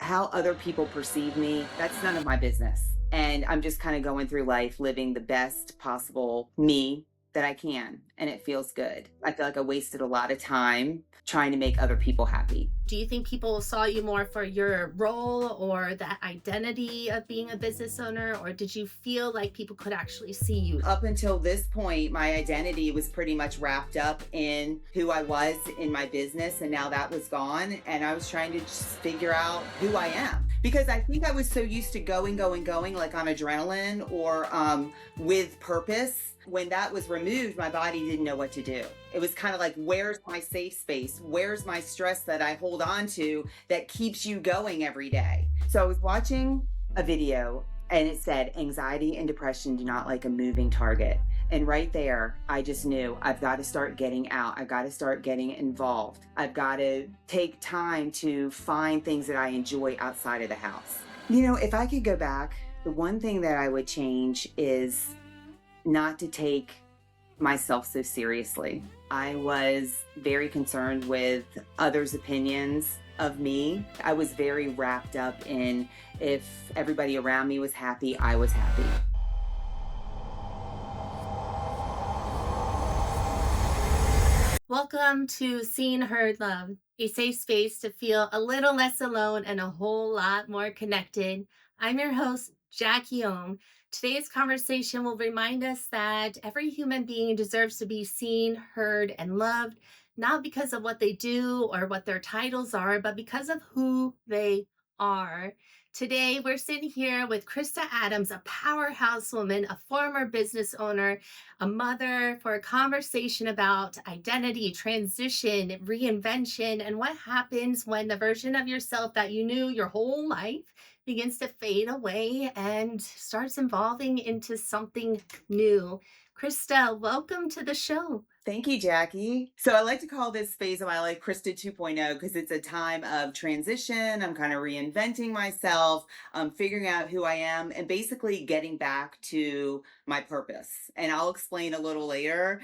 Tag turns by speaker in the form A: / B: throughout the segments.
A: How other people perceive me, that's none of my business. And I'm just kind of going through life living the best possible me that I can. And it feels good. I feel like I wasted a lot of time trying to make other people happy.
B: Do you think people saw you more for your role or the identity of being a business owner, or did you feel like people could actually see you?
A: Up until this point, my identity was pretty much wrapped up in who I was in my business. And now that was gone. And I was trying to just figure out who I am. Because I think I was so used to going, like on adrenaline or with purpose. When that was removed, my body didn't know what to do. It was kind of like, where's my safe space? Where's my stress that I hold on to that keeps you going every day? So I was watching a video and it said, anxiety and depression do not like a moving target. And right there, I just knew I've got to start getting out. I've got to start getting involved. I've got to take time to find things that I enjoy outside of the house. You know, if I could go back, the one thing that I would change is not to take myself so seriously. I was very concerned with others' opinions of me. I was very wrapped up in if everybody around me was happy, I was happy.
B: Welcome to Seen, Heard, Loved, a safe space to feel a little less alone and a whole lot more connected. I'm your host, Jackie Ohm. Today's conversation will remind us that every human being deserves to be seen, heard, and loved, not because of what they do or what their titles are, but because of who they are. Today, we're sitting here with Krista Adams, a powerhouse woman, a former business owner, a mother, for a conversation about identity, transition, reinvention, and what happens when the version of yourself that you knew your whole life begins to fade away and starts evolving into something new. Krista, welcome to the show.
A: Thank you, Jackie. So I like to call this phase of my life Krista 2.0 because it's a time of transition. I'm kind of reinventing myself, figuring out who I am, and basically getting back to my purpose. And I'll explain a little later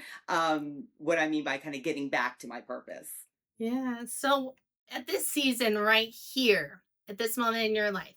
A: what I mean by kind of getting back to my purpose.
B: Yeah. So at this season right here, at this moment in your life,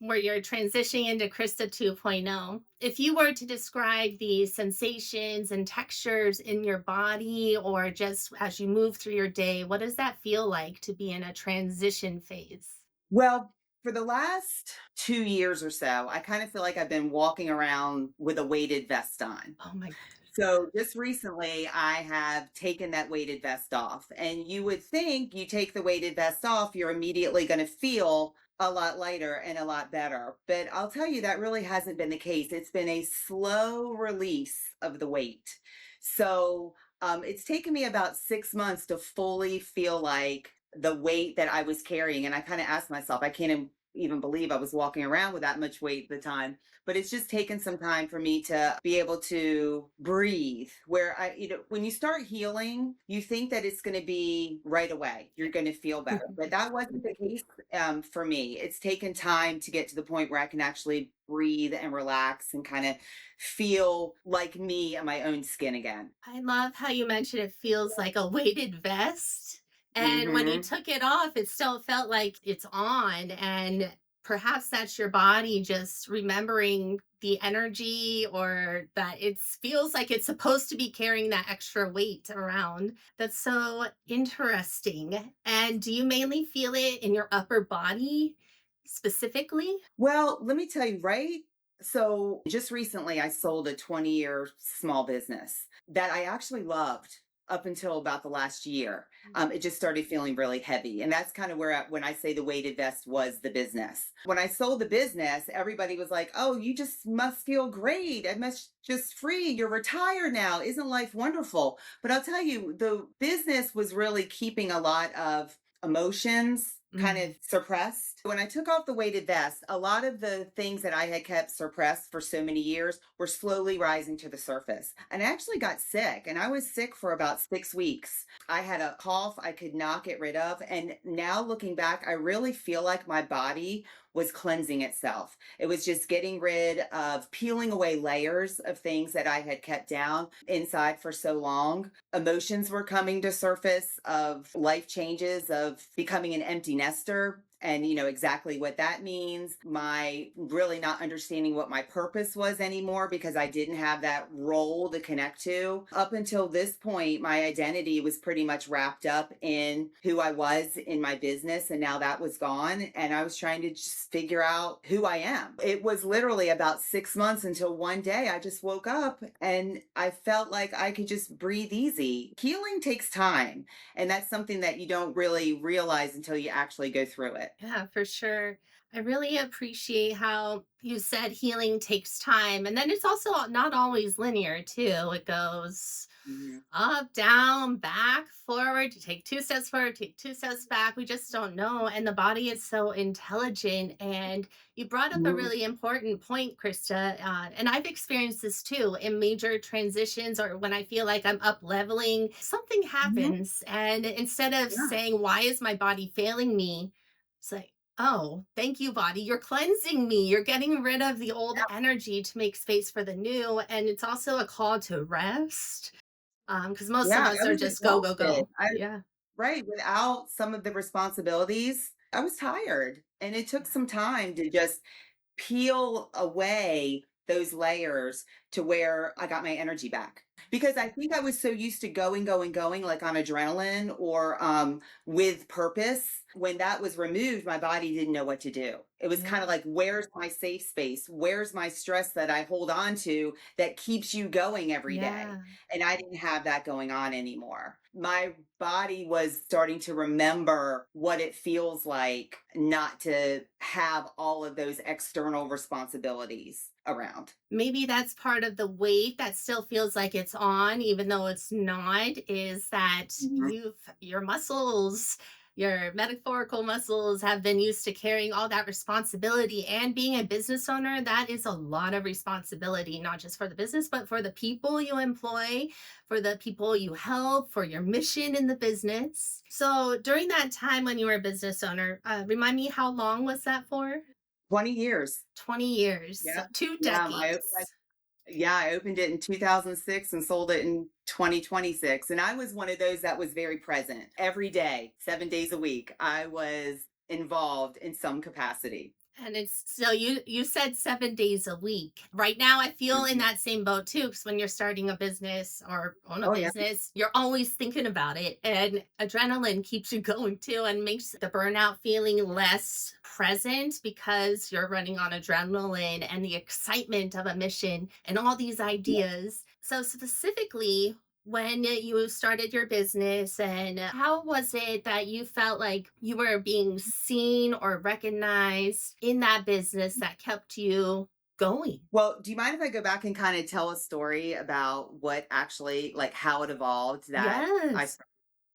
B: where you're transitioning into Krista 2.0, if you were to describe the sensations and textures in your body or just as you move through your day, what does that feel like to be in a transition phase?
A: Well, for the last 2 years or so, I kind of feel like I've been walking around with a weighted vest on.
B: Oh my.
A: So just recently, I have taken that weighted vest off. And you would think you take the weighted vest off, you're immediately going to feel a lot lighter and a lot better. But I'll tell you, that really hasn't been the case. It's been a slow release of the weight. So it's taken me about 6 months to fully feel like the weight that I was carrying. And I kind of asked myself, I can't even believe I was walking around with that much weight at the time, but it's just taken some time for me to be able to breathe. Where when you start healing, you think that it's going to be right away, you're going to feel better, but that wasn't the case for me. It's taken time to get to the point where I can actually breathe and relax and kind of feel like me in my own skin again.
B: I love how you mentioned it feels like a weighted vest. And when you
A: Hmm.
B: took it off, it still felt like it's on. And perhaps that's your body just remembering the energy or that it feels like it's supposed to be carrying that extra weight around. That's so interesting. And do you mainly feel it in your upper body specifically?
A: Well, let me tell you, right? So just recently, I sold a 20-year small business that I actually loved up until about the last year. It just started feeling really heavy. And that's kind of where, when I say the weighted vest was the business. When I sold the business, everybody was like, oh, you just must feel great. I must just free. You're retired now. Isn't life wonderful? But I'll tell you, the business was really keeping a lot of emotions kind of suppressed. When I took off the weighted vest, a lot of the things that I had kept suppressed for so many years were slowly rising to the surface. And I actually got sick, and I was sick for about 6 weeks. I had a cough I could not get rid of. And now looking back, I really feel like my body was cleansing itself. It was just getting rid of, peeling away layers of things that I had kept down inside for so long. Emotions were coming to surface of life changes, of becoming an empty nester and exactly what that means. My really not understanding what my purpose was anymore because I didn't have that role to connect to. Up until this point, my identity was pretty much wrapped up in who I was in my business, and now that was gone. And I was trying to just figure out who I am. It was literally about 6 months until one day I just woke up and I felt like I could just breathe easy. Healing takes time, and that's something that you don't really realize until you actually go through it.
B: Yeah, for sure. I really appreciate how you said healing takes time. And then it's also not always linear, too. It goes
A: Mhm.
B: up, down, back, forward. You take two steps forward, take two steps back. We just don't know. And the body is so intelligent. And you brought up a
A: Mhm.
B: really important point, Krista. And I've experienced this too in major transitions or when I feel like I'm up leveling, something
A: Mhm.
B: happens. And instead of
A: Yeah.
B: saying, why is my body failing me? It's like, oh, thank you, body. You're cleansing me. You're getting rid of the old
A: Yeah.
B: energy to make space for the new. And it's also a call to rest because most of
A: Yeah.
B: us
A: I
B: are
A: was
B: just go, go,
A: exhausted.
B: go. Yeah.
A: Right. Without some of the responsibilities, I was tired. And it took some time to just peel away those layers to where I got my energy back. Because I think I was so used to going, going, going, like on adrenaline or with purpose. When that was removed, my body didn't know what to do. It was kind of
B: Yeah.
A: like, where's my safe space? Where's my stress that I hold on to that keeps you going every day?
B: Yeah.
A: And I didn't have that going on anymore. My body was starting to remember what it feels like not to have all of those external responsibilities around.
B: Maybe that's part of the weight that still feels like it's on, even though it's not, is that
A: Mhm.
B: your muscles, your metaphorical muscles have been used to carrying all that responsibility. And being a business owner, that is a lot of responsibility, not just for the business, but for the people you employ, for the people you help, for your mission in the business. So during that time when you were a business owner, remind me how long was that for?
A: 20 years.
B: 20 years,
A: Yeah.
B: so two
A: Yeah.
B: decades.
A: I opened it in 2006 and sold it in 2026. And I was one of those that was very present every day, 7 days a week. I was involved in some capacity.
B: And it's so you said 7 days a week. Right now, I feel in
A: Mhm.
B: that same boat too, because when you're starting a business or own a
A: Oh, yeah.
B: business, you're always thinking about it, and adrenaline keeps you going too and makes the burnout feeling less present because you're running on adrenaline and the excitement of a mission and all these ideas. So specifically, when you started your business and how was it that you felt like you were being seen or recognized in that business that kept you going?
A: Well, do you mind if I go back and kind of tell a story about what actually, like how it evolved that I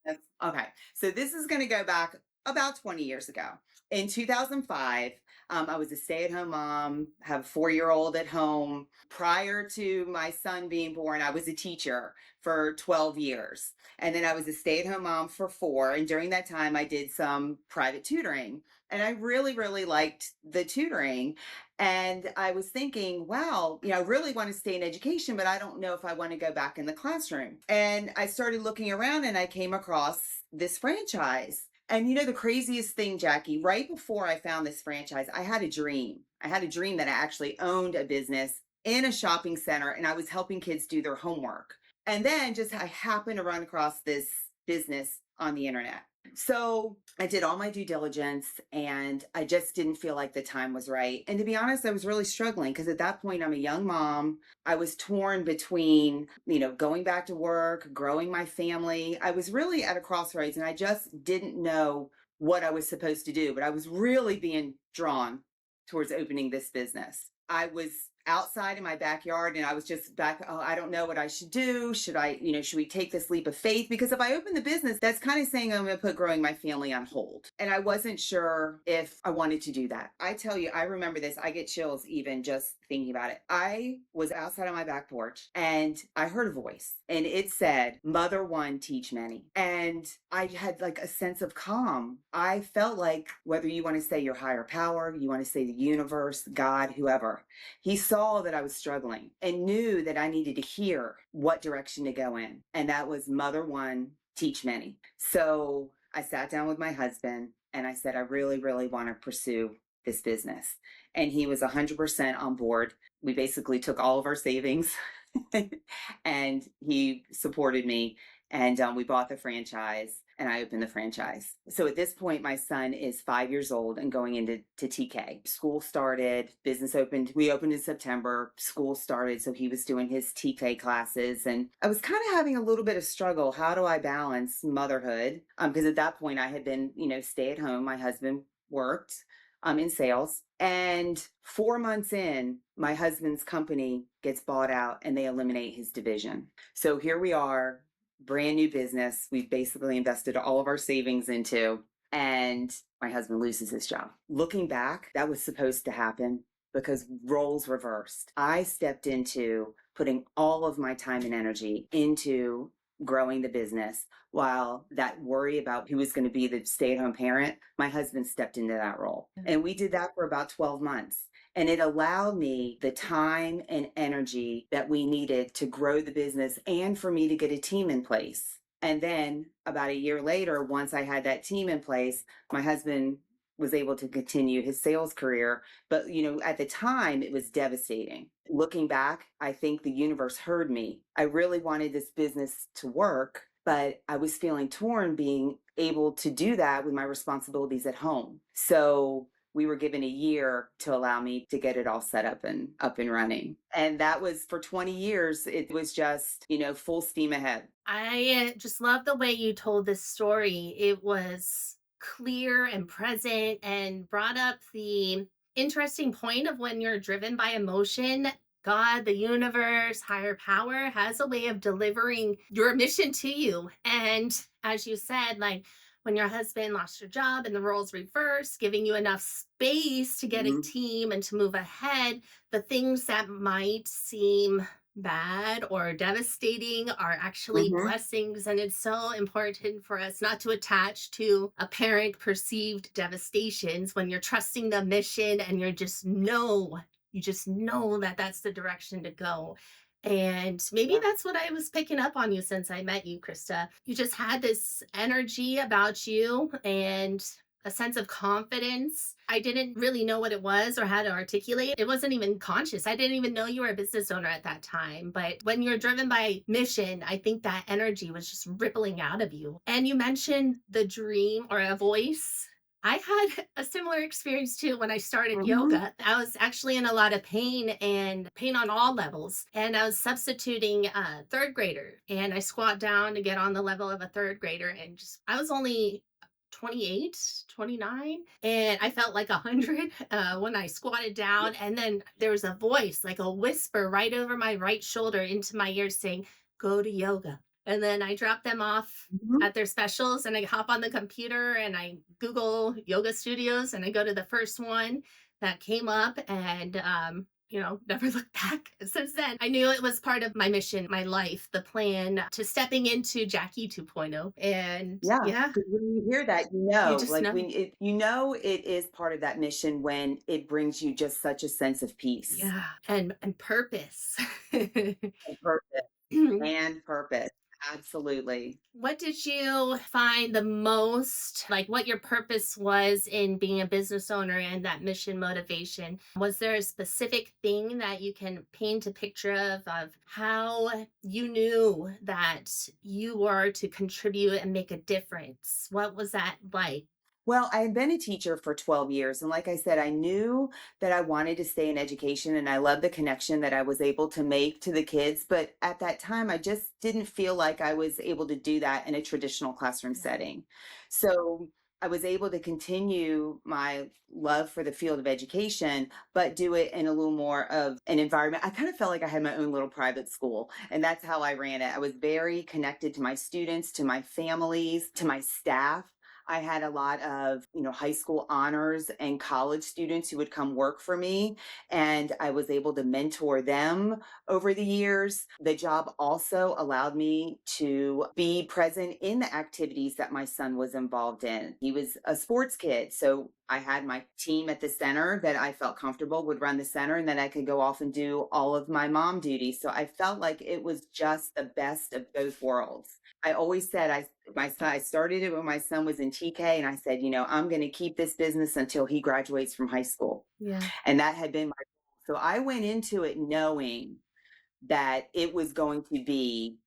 B: Yes.
A: Okay. So this is going to go back about 20 years ago. In 2005, I was a stay at home mom, have a 4 year old at home. Prior to my son being born, I was a teacher for 12 years. And then I was a stay at home mom for four. And during that time, I did some private tutoring. And I really, really liked the tutoring. And I was thinking, wow, I really want to stay in education, but I don't know if I want to go back in the classroom. And I started looking around and I came across this franchise. And the craziest thing, Jackie, right before I found this franchise, I had a dream. I had a dream that I actually owned a business in a shopping center and I was helping kids do their homework. And then just I happened to run across this business on the internet. So I did all my due diligence and I just didn't feel like the time was right. And to be honest, I was really struggling because at that point, I'm a young mom. I was torn between, going back to work, growing my family. I was really at a crossroads and I just didn't know what I was supposed to do, but I was really being drawn towards opening this business. I was outside in my backyard and I was just back, oh, I don't know what I should do. Should we take this leap of faith? Because if I open the business, that's kind of saying I'm going to put growing my family on hold. And I wasn't sure if I wanted to do that. I tell you, I remember this. I get chills even just thinking about it. I was outside on my back porch and I heard a voice and it said, Mother One, teach many. And I had like a sense of calm. I felt like whether you want to say your higher power, you want to say the universe, God, whoever, he saw that I was struggling and knew that I needed to hear what direction to go in. And that was Mother One, teach many. So I sat down with my husband And I said, I really, really want to pursue this business. And he was 100% on board. We basically took all of our savings and he supported me. And we bought the franchise and I opened the franchise. So at this point, my son is 5 years old and going into TK. School started, business opened. We opened in September, school started. So he was doing his TK classes. And I was kind of having a little bit of struggle. How do I balance motherhood? Because at that point, I had been, stay at home. My husband worked in sales. And 4 months in, my husband's company gets bought out and they eliminate his division. So here we are, brand new business. We've basically invested all of our savings into, and my husband loses his job. Looking back, that was supposed to happen because roles reversed. I stepped into putting all of my time and energy into growing the business, while that worry about who was going to be the stay-at-home parent, my husband stepped into that role. And we did that for about 12 months. And it allowed me the time and energy that we needed to grow the business and for me to get a team in place. And then about a year later, once I had that team in place, my husband was able to continue his sales career. But, at the time, it was devastating. Looking back, I think the universe heard me. I really wanted this business to work, but I was feeling torn being able to do that with my responsibilities at home. So we were given a year to allow me to get it all set up and running. And that was for 20 years. It was just, full steam ahead.
B: I just love the way you told this story. It was clear and present and brought up the interesting point of when you're driven by emotion. God, the universe, higher power has a way of delivering your mission to you. And as you said, like when your husband lost your job and the roles reversed, giving you enough space to get a
A: Mhm.
B: team and to move ahead, the things that might seem bad or devastating are actually
A: Mhm.
B: blessings. And it's so important for us not to attach to apparent perceived devastations when you're trusting the mission and you just know that that's the direction to go. And maybe
A: Yeah.
B: that's what I was picking up on you since I met you, Krista. You just had this energy about you and a sense of confidence. I didn't really know what it was or how to articulate. It wasn't even conscious. I didn't even know you were a business owner at that time. But when you're driven by mission, I think that energy was just rippling out of you. And you mentioned the dream or a voice. I had a similar experience too when I started
A: Mhm.
B: yoga. I was actually in a lot of pain and pain on all levels. And I was substituting a third grader and I squat down to get on the level of a third grader. And just, I was only 28, 29, and I felt like 100 when I squatted down. And then there was a voice, like a whisper right over my right shoulder into my ear saying, go to yoga. And then I drop them off
A: Mhm.
B: at their specials and I hop on the computer and I Google yoga studios and I go to the first one that came up and never looked back since then. I knew it was part of my mission, my life, the plan to stepping into Jackie 2.0. And
A: Yeah,
B: yeah,
A: because when you hear that,
B: you just
A: like
B: know.
A: it is part of that mission when it brings you just such a sense of peace
B: Yeah, and purpose.
A: and purpose and purpose. Absolutely.
B: What did you find the most, like what your purpose was in being a business owner and that mission motivation? Was there a specific thing that you can paint a picture of how you knew that you were to contribute and make a difference? What was that like?
A: Well, I had been a teacher for 12 years. And like I said, I knew that I wanted to stay in education and I love the connection that I was able to make to the kids. But at that time, I just didn't feel like I was able to do that in a traditional classroom setting. So I was able to continue my love for the field of education, but do it in a little more of an environment. I kind of felt like I had my own little private school, and that's how I ran it. I was very connected to my students, to my families, to my staff. I had a lot of, high school honors and college students who would come work for me, and I was able to mentor them over the years. The job also allowed me to be present in the activities that my son was involved in. He was a sports kid, so I had my team at the center that I felt comfortable would run the center, and then I could go off and do all of my mom duties. So I felt like it was just the best of both worlds. I always said I started it when my son was in TK, and I said, I'm going to keep this business until he graduates from high school.
B: Yeah.
A: And that had been my goal. So I went into it knowing that it was going to be,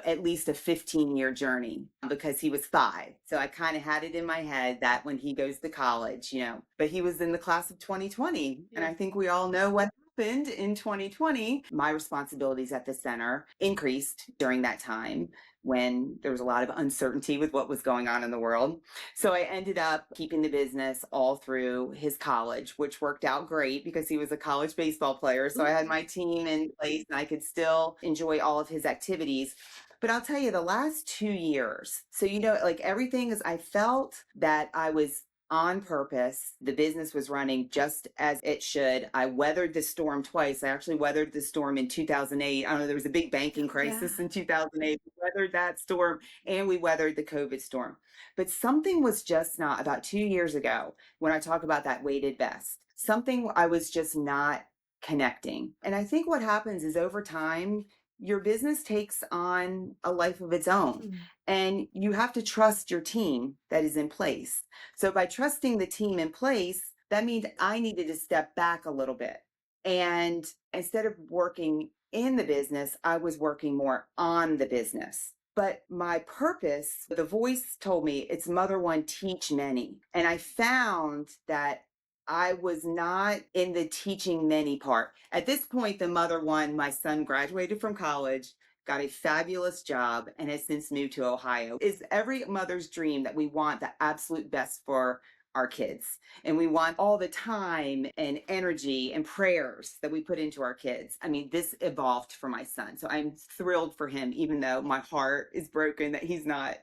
A: at least a 15-year journey because he was 5. So I kind of had it in my head that when he goes to college, but he was in the class of 2020. And
B: Yeah.
A: I think we all know what happened in 2020. My responsibilities at the center increased during that time when there was a lot of uncertainty with what was going on in the world. So I ended up keeping the business all through his college, which worked out great because he was a college baseball player. So I had my team in place and I could still enjoy all of his activities. But I'll tell you, the last 2 years, so, like everything is, I felt that I was on purpose. The business was running just as it should. I weathered the storm twice. I actually weathered the storm in 2008. I don't know, there was a big banking crisis in 2008. We weathered that storm and we weathered the COVID storm. But something was just not, about 2 years ago, when I talk about that weighted vest, something I was just not connecting. And I think what happens is over time, your business takes on a life of its own.
B: Mm.
A: And you have to trust your team that is in place. So by trusting the team in place, that means I needed to step back a little bit. And instead of working in the business, I was working more on the business. But my purpose, the voice told me it's mother one, teach many. And I found that I was not in the teaching many part. At this point, the mother one, my son graduated from college, got a fabulous job, and has since moved to Ohio. Is every mother's dream that we want the absolute best for our kids. And we want all the time and energy and prayers that we put into our kids. I mean, this evolved for my son. So I'm thrilled for him, even though my heart is broken that he's not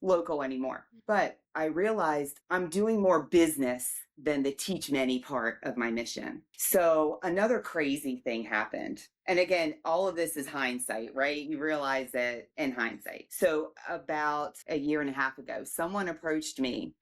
A: local anymore. But I realized I'm doing more business than the teach many part of my mission. So another crazy thing happened. And again, all of this is hindsight, right? You realize it in hindsight. So about a year and a half ago, someone approached me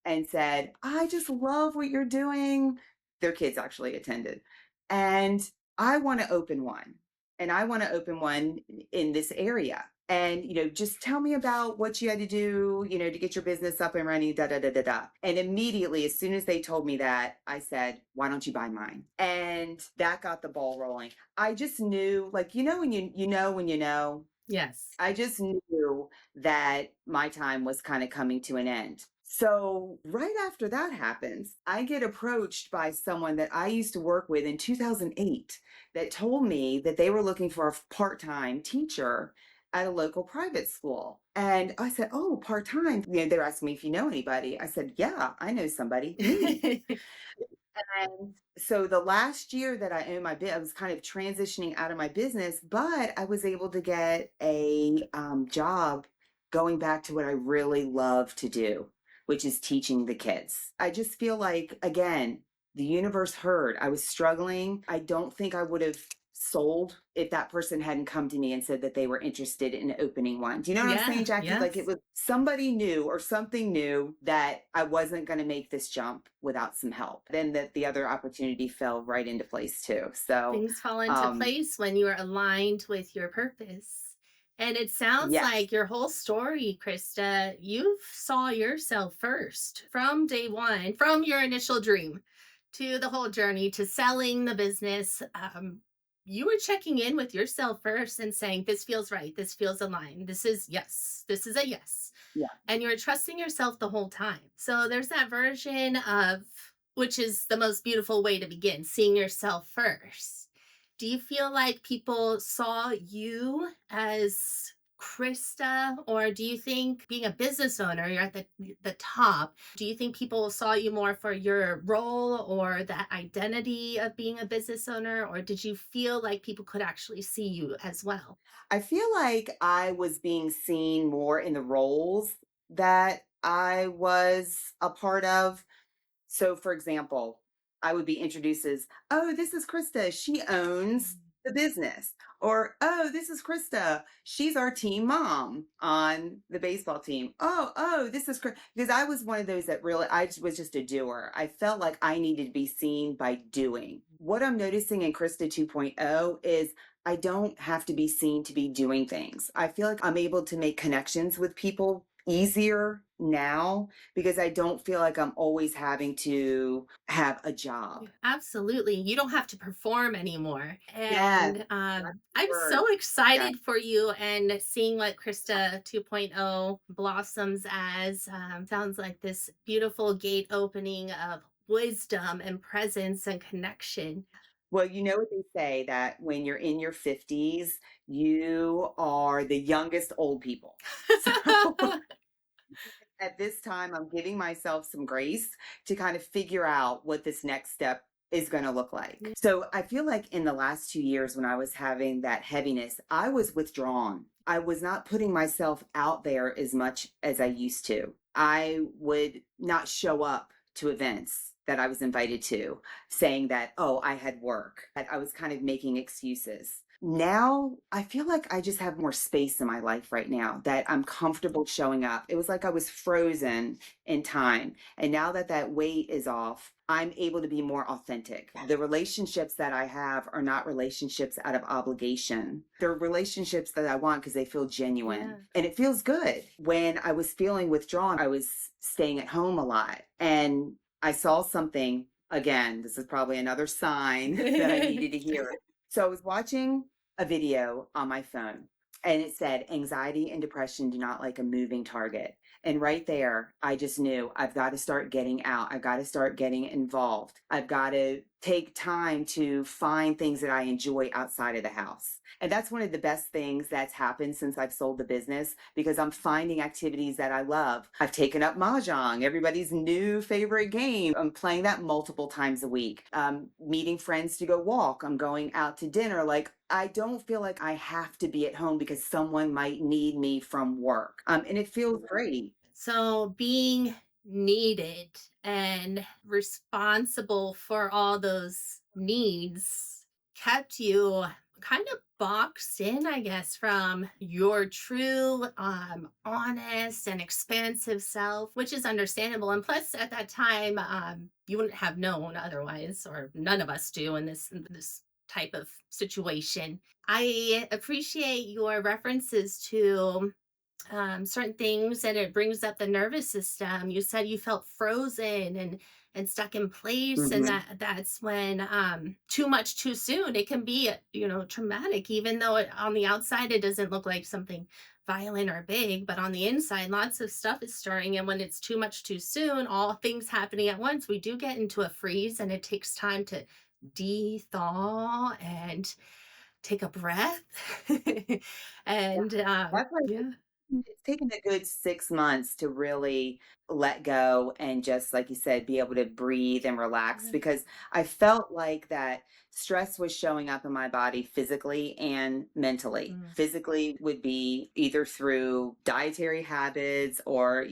A: and said, I just love what you're doing. Their kids actually attended. And I want to open one. And I want to open one in this area. And, just tell me about what you had to do, to get your business up and running, da, da, da, da, da. And immediately, as soon as they told me that, I said, why don't you buy mine? And that got the ball rolling. I just knew, like, when you know, when you know,
B: Yes.
A: I just knew that my time was kind of coming to an end. So right after that happens, I get approached by someone that I used to work with in 2008 that told me that they were looking for a part-time teacher at a local private school. And I said, oh, part-time. They're asking me if you know anybody. I said, yeah, I know somebody. Me. And so the last year that I owned my bit, I was kind of transitioning out of my business, but I was able to get a job going back to what I really love to do, which is teaching the kids. I just feel like, again, the universe heard. I was struggling. I don't think I would have sold if that person hadn't come to me and said that they were interested in opening one. Do you know what I'm
B: Yeah.
A: saying, Jackie? Like it
B: Yes.
A: was somebody new or something new that I wasn't going to make this jump without some help. Then that the other opportunity fell right into place too. So,
B: Things fall into
A: um,
B: place when you are aligned with your purpose. And it sounds
A: yes,
B: like your whole story, Krista, you saw yourself first from day one, from your initial dream to the whole journey to selling the business. You were checking in with yourself first and saying, this feels right. This feels aligned. This is yes. This is a yes.
A: yeah.
B: And you're trusting yourself the whole time. So there's that version of, which is the most beautiful way to begin, seeing yourself first. Do you feel like people saw you as Krista, or do you think being a business owner, you're at the top? Do you think people saw you more for your role or that identity of being a business owner, or did you feel like people could actually see you as well?
A: I feel like I was being seen more in the roles that I was a part of. So, for example, I would be introduced as, oh, this is Krista. She owns the the business. Or, oh, this is Krista. She's our team mom on the baseball team. Oh, this is because I was one of those that really, was just a doer. I felt like I needed to be seen by doing. What I'm noticing in Krista 2.0 is I don't have to be seen to be doing things. I feel like I'm able to make connections with people easier now because I don't feel like I'm always having to have a job.
B: Yeah, absolutely. You don't have to perform anymore.
A: Yes,
B: And
A: that's the
B: I'm
A: word.
B: so
A: Yeah.
B: excited for you and seeing what Krista 2.0 blossoms as. Sounds like this beautiful gate opening of wisdom and presence and connection.
A: Well, you know what they say that when you're in your 50s, you are the youngest old people. So at this time, I'm giving myself some grace to kind of figure out what this next step is going to look like.
B: Yeah.
A: So I feel like in the last 2 years, when I was having that heaviness, I was withdrawn. I was not putting myself out there as much as I used to. I would not show up to events that I was invited to, saying that, oh, I had work, that I was kind of making excuses. Now I feel like I just have more space in my life right now that I'm comfortable showing up. It was like I was frozen in time. And now that that weight is off, I'm able to be more authentic. The relationships that I have are not relationships out of obligation. They're relationships that I want because they feel
B: Yeah.
A: genuine. And it feels good. When I was feeling withdrawn, I was staying at home a lot. And I saw something again. This is probably another sign that I needed to hear. So I was watching a video on my phone and it said anxiety and depression do not like a moving target. And right there, I just knew I've got to start getting out. I've got to start getting involved. I've got to take time to find things that I enjoy outside of the house. And that's one of the best things that's happened since I've sold the business because I'm finding activities that I love. I've taken up Mahjong, everybody's new favorite game. I'm playing that multiple times a week. Meeting friends to go walk. I'm going out to dinner. Like, I don't feel like I have to be at home because someone might need me from work. And it feels great.
B: So being needed and responsible for all those needs kept you kind of boxed in, I guess, from your true, honest and expansive self, which is understandable. And plus, at that time, you wouldn't have known otherwise, or none of us do in this type of situation. I appreciate your references to certain things, and it brings up the nervous system. You said you felt frozen and stuck in place, and
A: Hmm.
B: that's when too much too soon, it can be, traumatic, even though on the outside it doesn't look like something violent or big, but on the inside lots of stuff is stirring, and when it's too much too soon, all things happening at once, we do get into a freeze, and it takes time to de-thaw and take a breath.
A: Yeah.
B: and
A: That's why
B: yeah.
A: it's taken a good 6 months to really let go and just, like you said, be able to breathe and relax
B: Yeah.
A: because I felt like that stress was showing up in my body physically and mentally.
B: Mm.
A: Physically would be either through dietary habits or,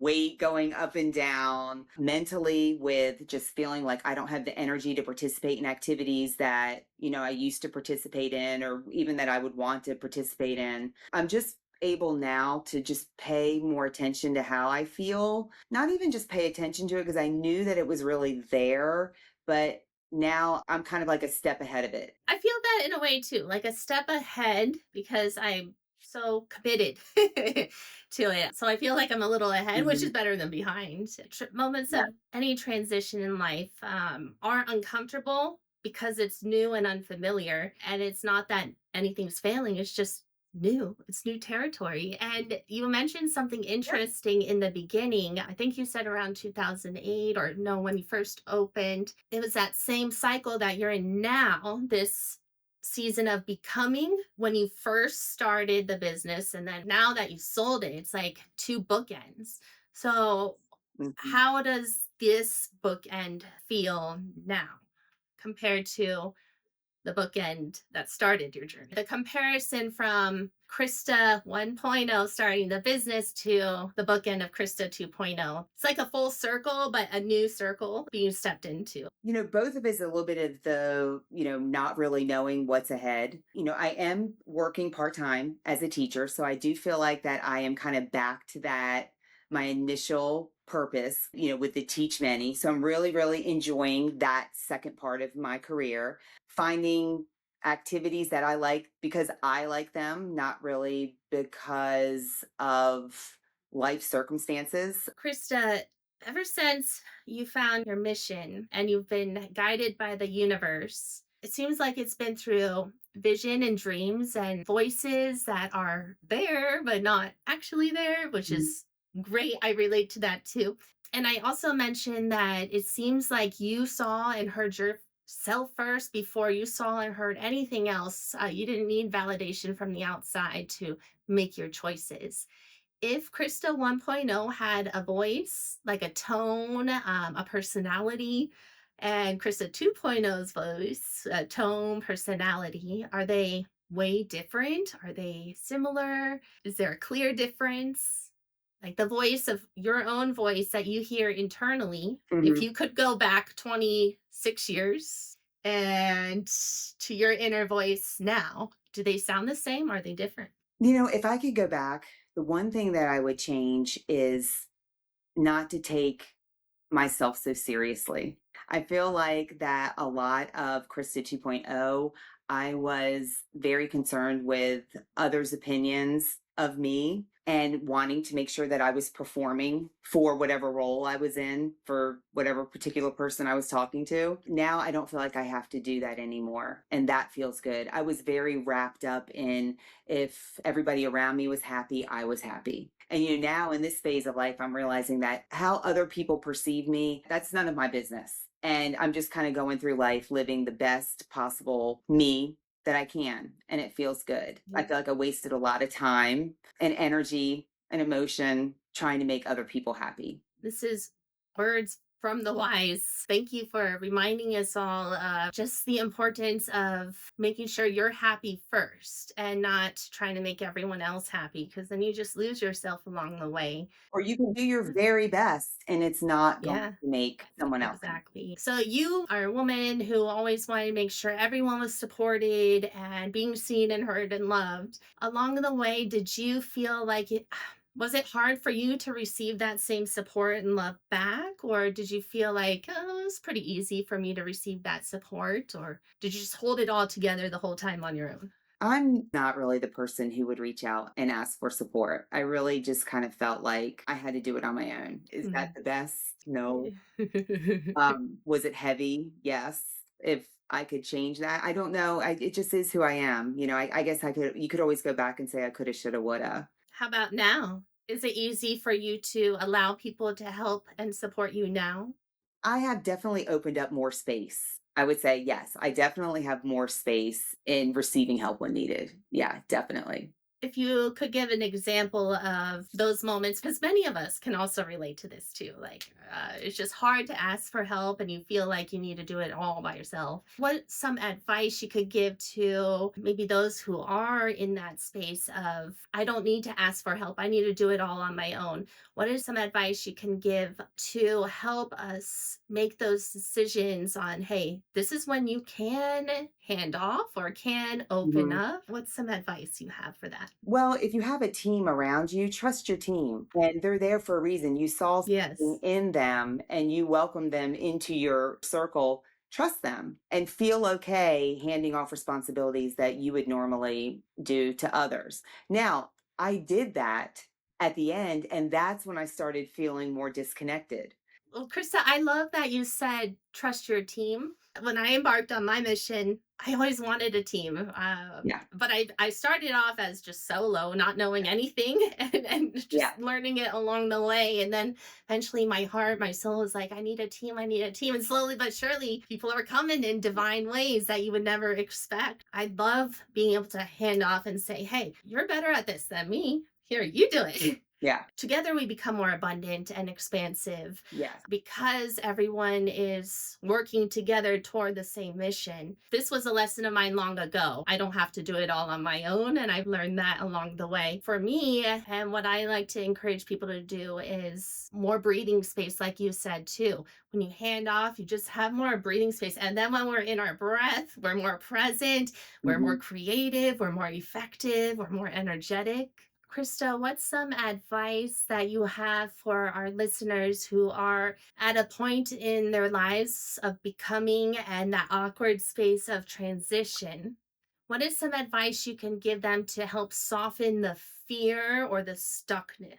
A: weight going up and down. Mentally, with just feeling like I don't have the energy to participate in activities that, I used to participate in or even that I would want to participate in. I'm just able now to just pay more attention to how I feel, not even just pay attention to it because I knew that it was really there, but now I'm kind of like a step ahead of it.
B: I feel that in a way too, like a step ahead because I'm so committed to it. So I feel like I'm a little ahead, which is
A: Mhm.
B: better than behind. Moments
A: Yeah.
B: of any transition in life are uncomfortable because it's new and unfamiliar. And it's not that anything's failing, it's just new. It's new territory. And you mentioned something
A: Yep.
B: interesting in the beginning. I think you said around 2008, or no, when you first opened. It was that same cycle that you're in now, this season of becoming when you first started the business. And then now that you sold it, it's like two bookends. So,
A: Mhm.
B: how does this bookend feel now compared to the bookend that started your journey. The comparison from Krista 1.0 starting the business to the bookend of Krista 2.0. It's like a full circle, but a new circle being stepped into.
A: Both of us a little bit of the, not really knowing what's ahead. I am working part time as a teacher. So I do feel like that I am kind of back to that, my initial purpose, with the Teach Many. So I'm really, really enjoying that second part of my career, finding activities that I like because I like them, not really because of life circumstances.
B: Krista, ever since you found your mission and you've been guided by the universe, it seems like it's been through vision and dreams and voices that are there, but not actually there, which is great. I relate to that too. And I also mentioned that it seems like you saw and heard yourself first before you saw and heard anything else. You didn't need validation from the outside to make your choices. If Krista 1.0 had a voice, like a tone, a personality, and Krista 2.0's voice, a tone, personality, are they way different? Are they similar? Is there a clear difference? Like the voice of your own voice that you hear internally, if
A: Mhm.
B: you could go back 26 years and to your inner voice now, do they sound the same? Are they different?
A: If I could go back, the one thing that I would change is not to take myself so seriously. I feel like that a lot of Krista 2.0, I was very concerned with others' opinions of me and wanting to make sure that I was performing for whatever role I was in, for whatever particular person I was talking to. Now I don't feel like I have to do that anymore. And that feels good. I was very wrapped up in if everybody around me was happy, I was happy. And now in this phase of life, I'm realizing that how other people perceive me, that's none of my business. And I'm just kind of going through life living the best possible me that I can. And it feels good. I feel like I wasted a lot of time and energy and emotion trying to make other people happy.
B: This is words from the wise. Thank you for reminding us all just the importance of making sure you're happy first and not trying to make everyone else happy because then you just lose yourself along the way.
A: Or you can do your very best and it's not going
B: Yeah.
A: to make someone else happy.
B: Exactly. So you are a woman who always wanted to make sure everyone was supported and being seen and heard and loved. Along the way, did you feel like it was it hard for you to receive that same support and love back? Or did you feel like, oh, it was pretty easy for me to receive that support? Or did you just hold it all together the whole time on your own?
A: I'm not really the person who would reach out and ask for support. I really just kind of felt like I had to do it on my own. Is that the best? No. Was it heavy? Yes. If I could change that, I don't know. It just is who I am. I guess you could always go back and say I coulda, shoulda, woulda.
B: How about now? Is it easy for you to allow people to help and support you now?
A: I have definitely opened up more space. I would say yes. I definitely have more space in receiving help when needed. Yeah, definitely.
B: If you could give an example of those moments, because many of us can also relate to this too. Like, it's just hard to ask for help and you feel like you need to do it all by yourself. What some advice you could give to maybe those who are in that space of, I don't need to ask for help, I need to do it all on my own? What is some advice you can give to help us make those decisions on, hey, this is when you can hand off or can open
A: Mhm.
B: up? What's some advice you have for that?
A: Well, if you have a team around you, trust your team and they're there for a reason. You saw something
B: Yes.
A: in them and you welcome them into your circle. Trust them and feel okay handing off responsibilities that you would normally do to others. Now, I did that at the end, and that's when I started feeling more disconnected.
B: Well, Krista, I love that you said trust your team. When I embarked on my mission, I always wanted a team.
A: Yeah.
B: But I started off as just solo, not knowing anything and
A: Yeah.
B: just learning it along the way. And then eventually my heart, my soul was like, I need a team, I need a team. And slowly but surely, people are coming in divine ways that you would never expect. I love being able to hand off and say, hey, you're better at this than me. Here, you do it.
A: Yeah.
B: Together, we become more abundant and expansive
A: Yes.
B: because everyone is working together toward the same mission. This was a lesson of mine long ago. I don't have to do it all on my own, and I've learned that along the way. For me, and what I like to encourage people to do is more breathing space, like you said too. When you hand off, you just have more breathing space. And then when we're in our breath, we're more present, we're more
A: Hmm.
B: creative, we're more effective, we're more energetic. Krista, what's some advice that you have for our listeners who are at a point in their lives of becoming and that awkward space of transition? What is some advice you can give them to help soften the fear or the stuckness?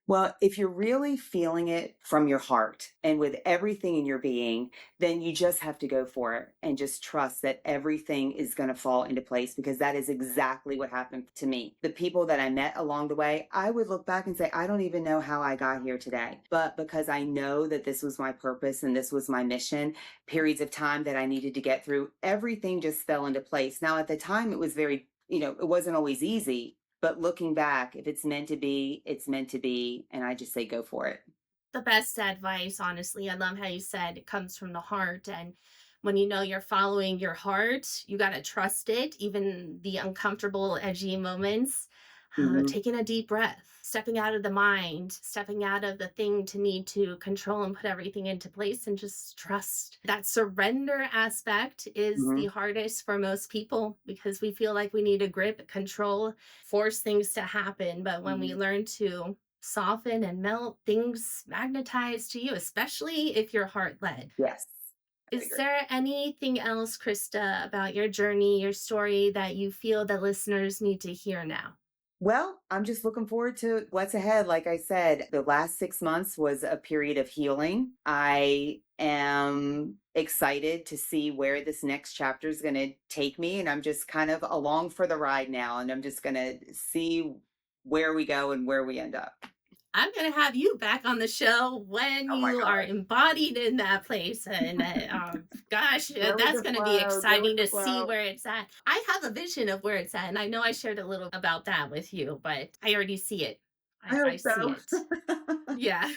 A: Well, if you're really feeling it from your heart and with everything in your being, then you just have to go for it and just trust that everything is going to fall into place, because that is exactly what happened to me. The people that I met along the way, I would look back and say, I don't even know how I got here today. But because I know that this was my purpose and this was my mission, periods of time that I needed to get through, everything just fell into place. Now, at the time, it was very, it wasn't always easy, but looking back, if it's meant to be, it's meant to be. And I just say go for it.
B: The best advice, honestly. I love how you said it comes from the heart. And when you know you're following your heart, you got to trust it, even the uncomfortable, edgy moments.
A: Hmm.
B: Taking a deep breath, stepping out of the mind, stepping out of the thing to need to control and put everything into place and just trust. That surrender aspect is the
A: Hmm.
B: hardest for most people because we feel like we need to grip, control, force things to happen. But when we
A: Hmm.
B: learn to soften and melt, things magnetize to you, especially if you're heart led.
A: Yes, I
B: Is
A: agree.
B: there anything else, Krista, about your journey, your story that you feel that listeners need to hear now?
A: Well, I'm just looking forward to what's ahead. Like I said, the last 6 months was a period of healing. I am excited to see where this next chapter is going to take me. And I'm just kind of along for the ride now. And I'm just going to see where we go and where we end up.
B: I'm going to have you back on the show when
A: Oh my
B: you are embodied in that place. And gosh,
A: God. Go with
B: that's
A: the
B: going to be
A: flow. Go with
B: exciting
A: the
B: to see
A: flow.
B: where it's at. I have a vision of where it's at. And I know I shared a little about that with you, but I already see it.
A: I
B: I
A: hope
B: see
A: so.
B: it. Yeah.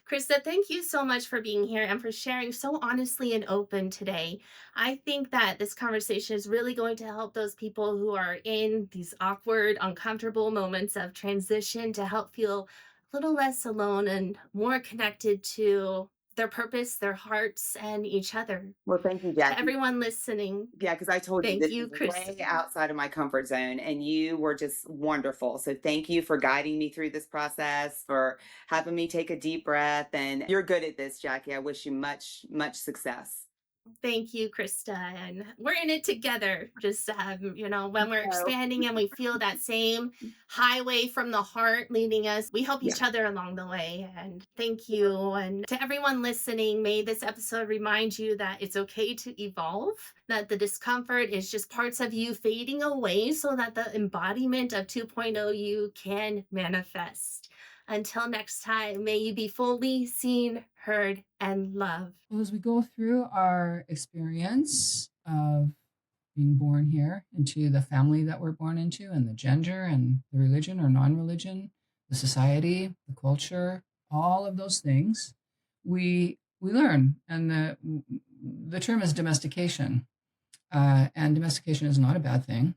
B: Krista, thank you so much for being here and for sharing so honestly and open today. I think that this conversation is really going to help those people who are in these awkward, uncomfortable moments of transition to help feel a little less alone and more connected to their purpose, their hearts, and each other.
A: Well, thank you,
B: To
A: Jackie.
B: everyone listening,
A: Yeah, because I told you
B: thank
A: this
B: you,
A: is
B: Krista.
A: way outside of my comfort zone, and you were just wonderful. So thank you for guiding me through this process, for having me take a deep breath. And you're good at this, Jackie. I wish you much, much success.
B: Thank you, Krista. And we're in it together. Just, when we're
A: Oh,
B: expanding and we feel that same highway from the heart leading us, we help
A: yeah.
B: each other along the way. And thank you. And to everyone listening, may this episode remind you that it's okay to evolve, that the discomfort is just parts of you fading away so that the embodiment of 2.0 you can manifest. Until next time, may you be fully seen, heard, and loved.
C: Well, as we go through our experience of being born here into the family that we're born into, and the gender and the religion or non-religion, the society, the culture, all of those things, we learn. And the term is domestication, and domestication is not a bad thing.